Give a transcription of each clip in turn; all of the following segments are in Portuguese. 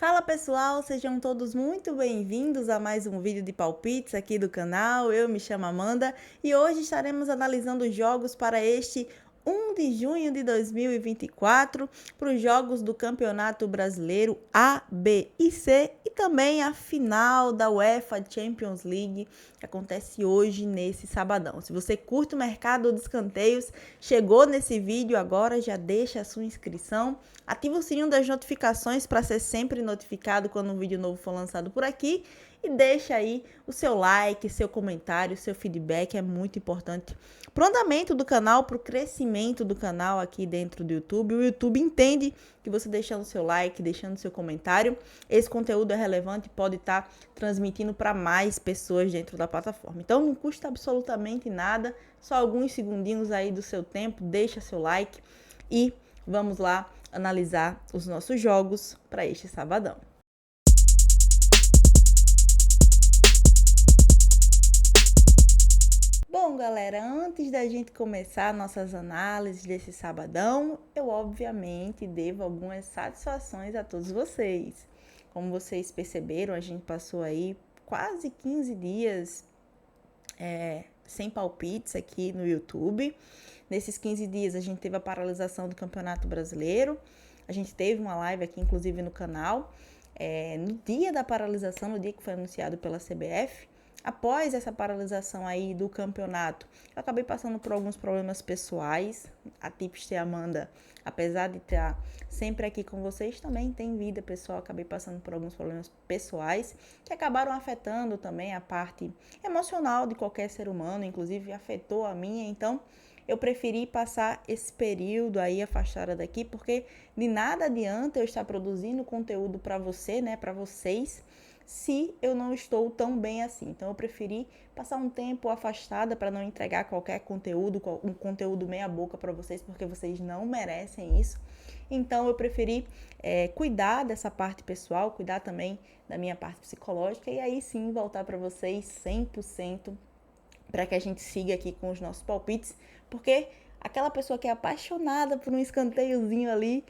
Fala pessoal, sejam todos muito bem-vindos a mais um vídeo de palpites aqui do canal. Eu me chamo Amanda e hoje estaremos analisando os jogos para este 1 de junho de 2024, para os jogos do Campeonato Brasileiro A, B e C e também a final da UEFA Champions League, que acontece hoje nesse sabadão. Se você curte o mercado de escanteios, chegou nesse vídeo agora, já deixa a sua inscrição, ativa o sininho das notificações para ser sempre notificado quando um vídeo novo for lançado por aqui e deixa aí o seu like, seu comentário, seu feedback, é muito importante para o andamento do canal, para o crescimento do canal aqui dentro do YouTube. O YouTube entende que você deixando seu like, deixando seu comentário, esse conteúdo é relevante e pode estar transmitindo para mais pessoas dentro da plataforma. Então não custa absolutamente nada, só alguns segundinhos aí do seu tempo, deixa seu like e vamos lá analisar os nossos jogos para este sabadão. Bom, galera, antes da gente começar nossas análises desse sabadão, eu obviamente devo algumas satisfações a todos vocês. Como vocês perceberam, a gente passou aí quase 15 dias sem palpites aqui no YouTube. Nesses 15 dias a gente teve a paralisação do Campeonato Brasileiro, a gente teve uma live aqui inclusive no canal, no dia da paralisação, no dia que foi anunciado pela CBF. Após essa paralisação aí do campeonato, eu acabei passando por alguns problemas pessoais. A Tips e a Amanda, apesar de estar sempre aqui com vocês, também tem vida pessoal. Acabei passando por alguns problemas pessoais que acabaram afetando também a parte emocional de qualquer ser humano, inclusive afetou a minha. Então, eu preferi passar esse período aí afastada daqui, porque de nada adianta eu estar produzindo conteúdo para você, né, para vocês, se eu não estou tão bem assim. Então eu preferi passar um tempo afastada para não entregar qualquer conteúdo, um conteúdo meia boca para vocês, porque vocês não merecem isso. Então eu preferi cuidar dessa parte pessoal, cuidar também da minha parte psicológica e aí sim voltar para vocês 100% para que a gente siga aqui com os nossos palpites, porque aquela pessoa que é apaixonada por um escanteiozinho ali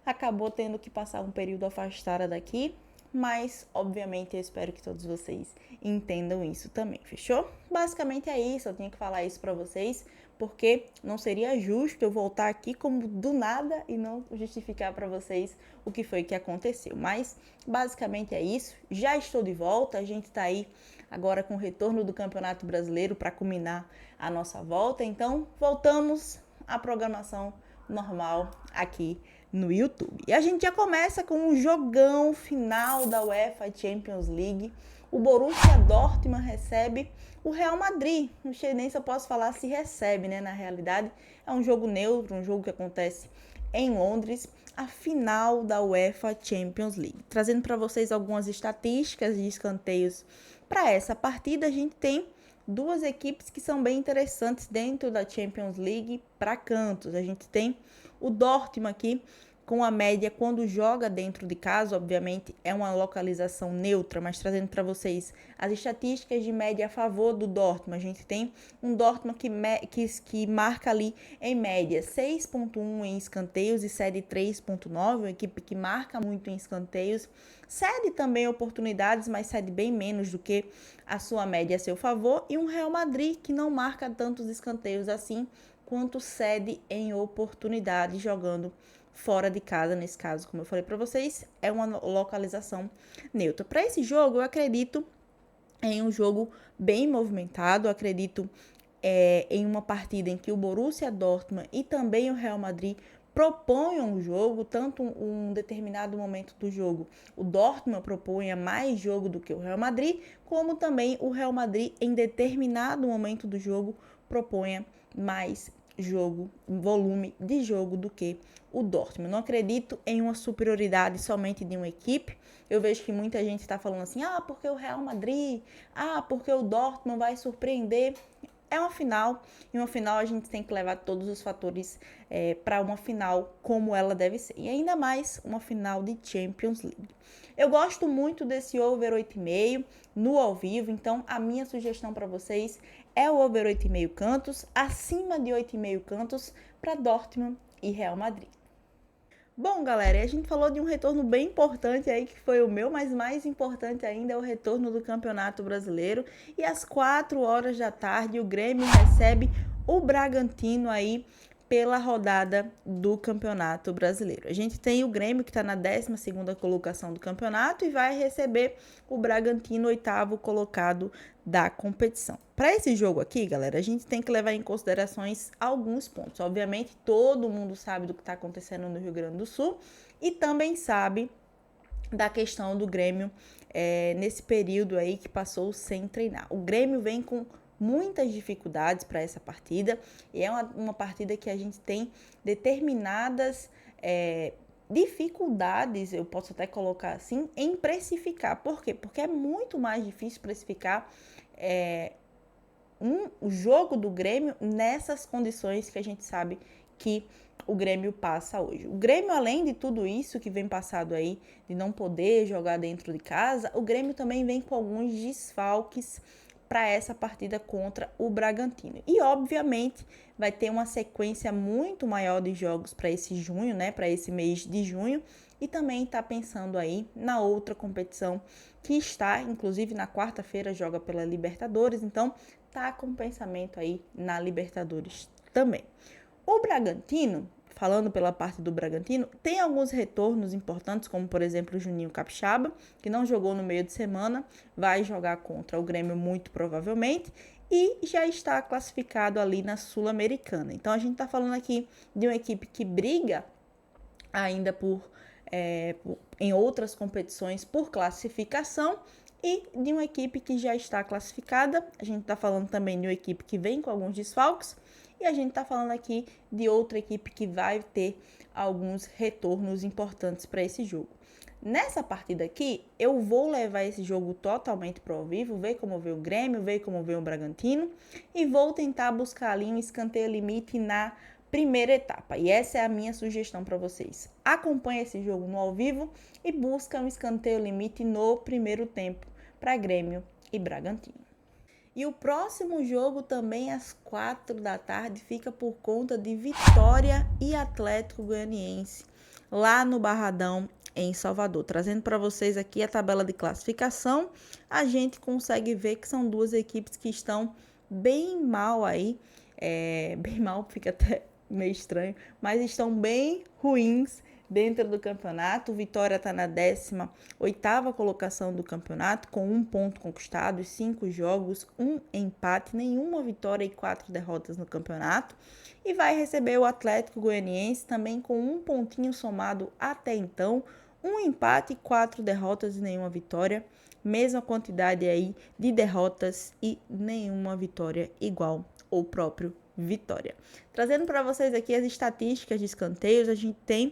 acabou tendo que passar um período afastada daqui. Mas, obviamente, eu espero que todos vocês entendam isso também, fechou? Basicamente é isso, eu tinha que falar isso pra vocês, porque não seria justo eu voltar aqui como do nada e não justificar pra vocês o que foi que aconteceu. Mas, basicamente é isso, já estou de volta, a gente tá aí agora com o retorno do Campeonato Brasileiro para culminar a nossa volta, então voltamos à programação normal aqui no YouTube. E a gente já começa com um jogão final da UEFA Champions League. O Borussia Dortmund recebe o Real Madrid. Não sei nem se eu posso falar se recebe, né? Na realidade, é um jogo neutro, um jogo que acontece em Londres, a final da UEFA Champions League. Trazendo para vocês algumas estatísticas de escanteios para essa partida, a gente tem duas equipes que são bem interessantes dentro da Champions League para cantos. A gente tem o Dortmund aqui com a média quando joga dentro de casa, obviamente é uma localização neutra, mas trazendo para vocês as estatísticas de média a favor do Dortmund. A gente tem um Dortmund que marca ali em média 6.1 em escanteios e cede 3.9, uma equipe que marca muito em escanteios, cede também oportunidades, mas cede bem menos do que a sua média a seu favor, e um Real Madrid que não marca tantos escanteios assim quanto cede em oportunidades jogando fora de casa. Nesse caso, como eu falei para vocês, é uma localização neutra. Para esse jogo, eu acredito em um jogo bem movimentado, eu acredito em uma partida em que o Borussia Dortmund e também o Real Madrid proponham o jogo, tanto um determinado momento do jogo o Dortmund propunha mais jogo do que o Real Madrid, como também o Real Madrid em determinado momento do jogo proponha mais jogo, volume de jogo do que o Dortmund. Não acredito em uma superioridade somente de uma equipe. Eu vejo que muita gente está falando assim, porque o Real Madrid, porque o Dortmund vai surpreender. É uma final, e uma final a gente tem que levar todos os fatores para uma final como ela deve ser. E ainda mais uma final de Champions League. Eu gosto muito desse over 8,5 no ao vivo, então a minha sugestão para vocês é o over 8,5 cantos, acima de 8,5 cantos para Dortmund e Real Madrid. Bom, galera, e a gente falou de um retorno bem importante aí, que foi o meu, mas mais importante ainda é o retorno do Campeonato Brasileiro. E às 4 horas da tarde, o Grêmio recebe o Bragantino aí pela rodada do Campeonato Brasileiro. A gente tem o Grêmio, que está na 12ª colocação do campeonato, e vai receber o Bragantino, 8º colocado da competição. Para esse jogo aqui, galera, a gente tem que levar em considerações alguns pontos. Obviamente, todo mundo sabe do que está acontecendo no Rio Grande do Sul e também sabe da questão do Grêmio nesse período aí que passou sem treinar. O Grêmio vem com muitas dificuldades para essa partida e é uma partida que a gente tem determinadas dificuldades, eu posso até colocar assim, em precificar. Por quê? Porque é muito mais difícil precificar o jogo do Grêmio nessas condições que a gente sabe que o Grêmio passa hoje. O Grêmio, além de tudo isso que vem passado aí, de não poder jogar dentro de casa, o Grêmio também vem com alguns desfalques para essa partida contra o Bragantino. E, obviamente, vai ter uma sequência muito maior de jogos para esse junho, né? Para esse mês de junho. E também está pensando aí na outra competição que está, inclusive na quarta-feira, joga pela Libertadores. Então, tá com pensamento aí na Libertadores também. O Bragantino, falando pela parte do Bragantino, tem alguns retornos importantes, como por exemplo o Juninho Capixaba, que não jogou no meio de semana, vai jogar contra o Grêmio muito provavelmente, e já está classificado ali na Sul-Americana. Então a gente está falando aqui de uma equipe que briga ainda em outras competições por classificação, e de uma equipe que já está classificada. A gente está falando também de uma equipe que vem com alguns desfalques, e a gente está falando aqui de outra equipe que vai ter alguns retornos importantes para esse jogo. Nessa partida aqui, eu vou levar esse jogo totalmente para o ao vivo, ver como vê o Grêmio, ver como vê o Bragantino, e vou tentar buscar ali um escanteio limite na primeira etapa. E essa é a minha sugestão para vocês. Acompanhe esse jogo no ao vivo e busca um escanteio limite no primeiro tempo para Grêmio e Bragantino. E o próximo jogo também às 4 da tarde fica por conta de Vitória e Atlético Goianiense, lá no Barradão, em Salvador. Trazendo para vocês aqui a tabela de classificação, a gente consegue ver que são duas equipes que estão bem mal aí, bem mal, fica até meio estranho, mas estão bem ruins dentro do campeonato. O Vitória está na 18ª colocação do campeonato, com 1 ponto conquistado, 5 jogos, 1 empate, nenhuma vitória e 4 derrotas no campeonato. E vai receber o Atlético Goianiense também com 1 pontinho somado até então, 1 empate, 4 derrotas e nenhuma vitória. Mesma quantidade aí de derrotas e nenhuma vitória igual ao próprio Vitória. Trazendo para vocês aqui as estatísticas de escanteios, a gente tem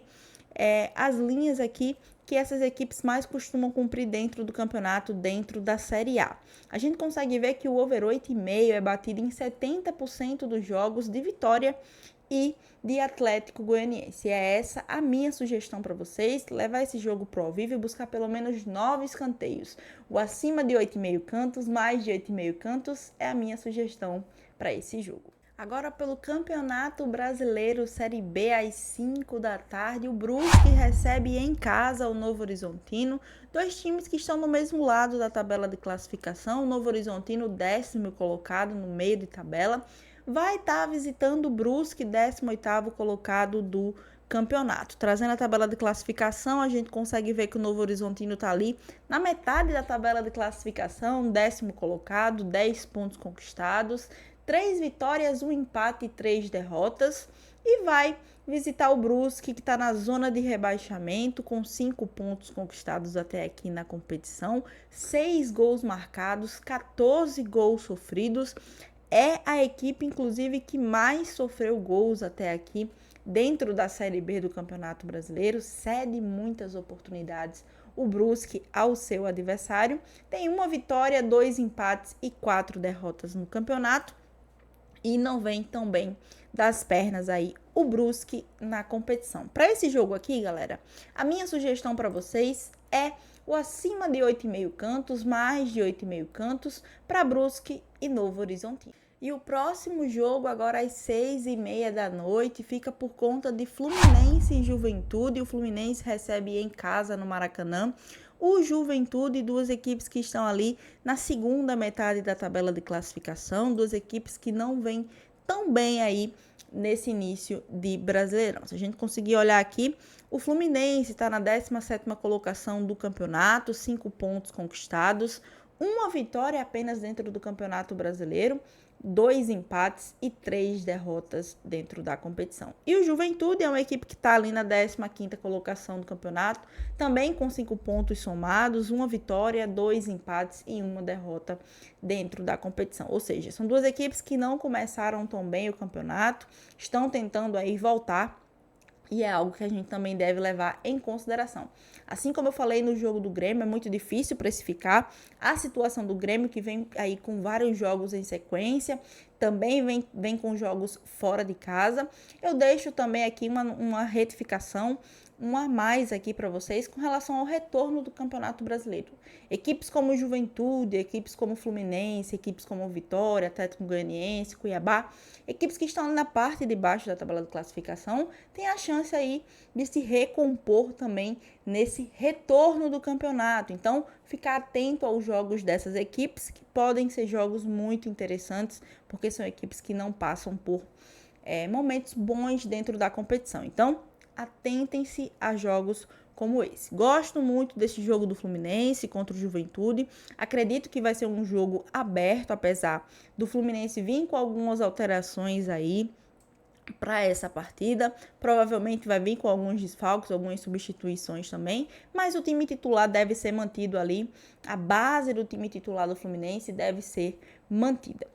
as linhas aqui que essas equipes mais costumam cumprir dentro do campeonato, dentro da Série A. A gente consegue ver que o over 8,5 é batido em 70% dos jogos de Vitória e de Atlético Goianiense. E é essa a minha sugestão para vocês, levar esse jogo pro ao vivo e buscar pelo menos 9 escanteios. O acima de 8,5 cantos, mais de 8,5 cantos é a minha sugestão para esse jogo. Agora, pelo Campeonato Brasileiro Série B, às 5 da tarde, o Brusque recebe em casa o Novo Horizontino, dois times que estão no mesmo lado da tabela de classificação. O Novo Horizontino, 10º colocado no meio de tabela, vai estar visitando o Brusque, 18º colocado do campeonato. Trazendo a tabela de classificação, a gente consegue ver que o Novo Horizontino está ali na metade da tabela de classificação, 10º colocado, 10 pontos conquistados, 3 vitórias, 1 empate e 3 derrotas, e vai visitar o Brusque, que está na zona de rebaixamento, com 5 pontos conquistados até aqui na competição, 6 gols marcados, 14 gols sofridos. É a equipe, inclusive, que mais sofreu gols até aqui dentro da Série B do Campeonato Brasileiro, cede muitas oportunidades o Brusque ao seu adversário, tem 1 vitória, 2 empates e 4 derrotas no campeonato, e não vem tão bem das pernas aí o Brusque na competição. Para esse jogo aqui, galera, a minha sugestão para vocês é o acima de 8,5 cantos, mais de 8,5 cantos para Brusque e Novo Horizontino. E o próximo jogo, agora às 6h30 da noite, fica por conta de Fluminense e Juventude. O Fluminense recebe em casa no Maracanã o Juventude, duas equipes que estão ali na segunda metade da tabela de classificação, duas equipes que não vêm tão bem aí nesse início de Brasileirão. Se a gente conseguir olhar aqui, o Fluminense está na 17ª colocação do campeonato, 5 pontos conquistados, uma vitória apenas dentro do Campeonato Brasileiro, 2 empates e 3 derrotas dentro da competição. E o Juventude é uma equipe que está ali na 15ª colocação do campeonato, também com 5 pontos somados, uma vitória, 2 empates e uma derrota dentro da competição. Ou seja, são duas equipes que não começaram tão bem o campeonato, estão tentando aí voltar, e é algo que a gente também deve levar em consideração. Assim como eu falei no jogo do Grêmio, é muito difícil precificar a situação do Grêmio, que vem aí com vários jogos em sequência, também vem com jogos fora de casa. Eu deixo também aqui uma retificação, um a mais aqui para vocês com relação ao retorno do Campeonato Brasileiro. Equipes como Juventude, equipes como Fluminense, equipes como Vitória, Atlético Goianiense, Cuiabá, equipes que estão na parte de baixo da tabela de classificação, têm a chance aí de se recompor também nesse retorno do campeonato. Então, ficar atento aos jogos dessas equipes, que podem ser jogos muito interessantes, porque são equipes que não passam por momentos bons dentro da competição. Então, atentem-se a jogos como esse. Gosto muito desse jogo do Fluminense contra o Juventude. Acredito que vai ser um jogo aberto, apesar do Fluminense vir com algumas alterações aí para essa partida. Provavelmente vai vir com alguns desfalques, algumas substituições também, mas o time titular deve ser mantido ali. A base do time titular do Fluminense deve ser mantida.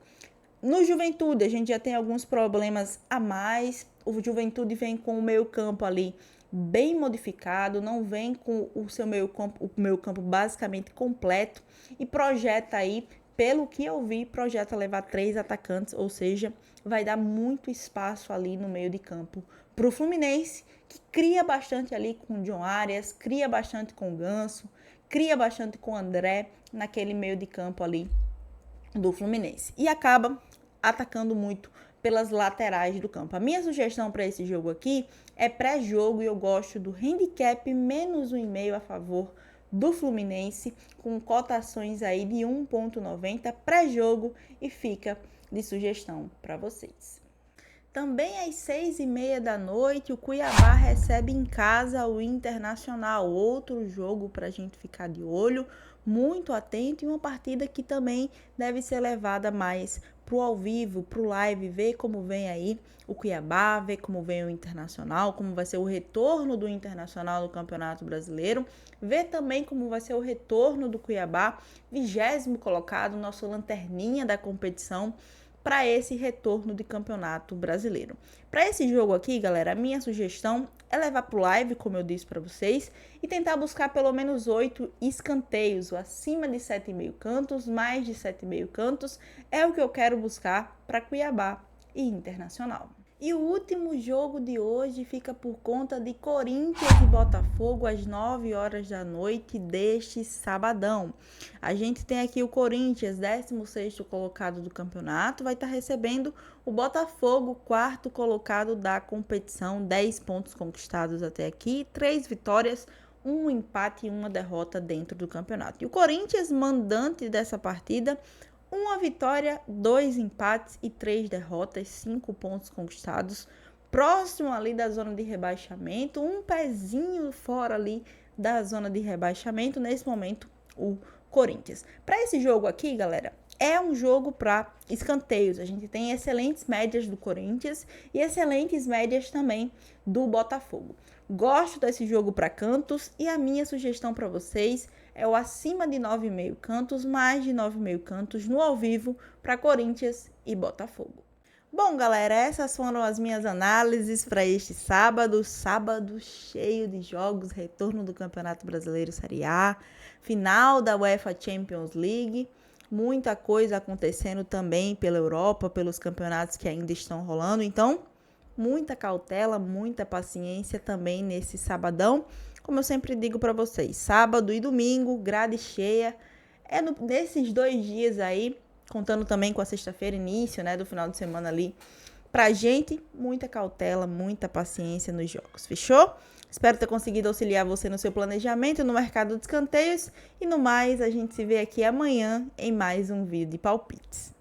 No Juventude, a gente já tem alguns problemas a mais. O Juventude vem com o meio-campo ali bem modificado, não vem com o seu meio-campo basicamente completo e projeta aí, pelo que eu vi, projeta levar 3 atacantes, ou seja, vai dar muito espaço ali no meio de campo para o Fluminense, que cria bastante ali com o John Arias, cria bastante com o Ganso, cria bastante com o André naquele meio de campo ali do Fluminense e acaba atacando muito pelas laterais do campo. A minha sugestão para esse jogo aqui é pré-jogo e eu gosto do handicap menos 1,5 a favor do Fluminense, com cotações aí de 1,90 pré-jogo e fica de sugestão para vocês. Também às 6h30 da noite, o Cuiabá recebe em casa o Internacional, outro jogo para a gente ficar de olho, muito atento, e uma partida que também deve ser levada mais pro ao vivo, pro live, ver como vem aí o Cuiabá, ver como vem o Internacional, como vai ser o retorno do Internacional no Campeonato Brasileiro, ver também como vai ser o retorno do Cuiabá, 20º colocado, nosso lanterninha da competição, para esse retorno de Campeonato Brasileiro. Para esse jogo aqui, galera, a minha sugestão é levar para o live, como eu disse para vocês, e tentar buscar pelo menos 8 escanteios, acima de 7,5 cantos, mais de 7,5 cantos, é o que eu quero buscar para Cuiabá e Internacional. E o último jogo de hoje fica por conta de Corinthians e Botafogo às 9 horas da noite deste sabadão. A gente tem aqui o Corinthians, 16º colocado do campeonato, vai estar recebendo o Botafogo, 4º colocado da competição, 10 pontos conquistados até aqui, 3 vitórias, 1 empate e 1 derrota dentro do campeonato. E o Corinthians, mandante dessa partida, 1 vitória, 2 empates e 3 derrotas, 5 pontos conquistados, próximo ali da zona de rebaixamento, um pezinho fora ali da zona de rebaixamento, nesse momento o Corinthians. Para esse jogo aqui, galera, é um jogo para escanteios, a gente tem excelentes médias do Corinthians e excelentes médias também do Botafogo. Gosto desse jogo para cantos e a minha sugestão para vocês é o acima de 9,5 cantos, mais de 9,5 cantos no ao vivo para Corinthians e Botafogo. Bom, galera, essas foram as minhas análises para este sábado cheio de jogos, retorno do Campeonato Brasileiro Série A, final da UEFA Champions League, muita coisa acontecendo também pela Europa, pelos campeonatos que ainda estão rolando, então muita cautela, muita paciência também nesse sabadão. Como eu sempre digo para vocês, sábado e domingo, grade cheia. Nesses 2 dias aí contando também com a sexta-feira, início, né, do final de semana ali. Pra gente, muita cautela, muita paciência nos jogos, fechou? Espero ter conseguido auxiliar você no seu planejamento no mercado de escanteios. E no mais, a gente se vê aqui amanhã em mais um vídeo de palpites.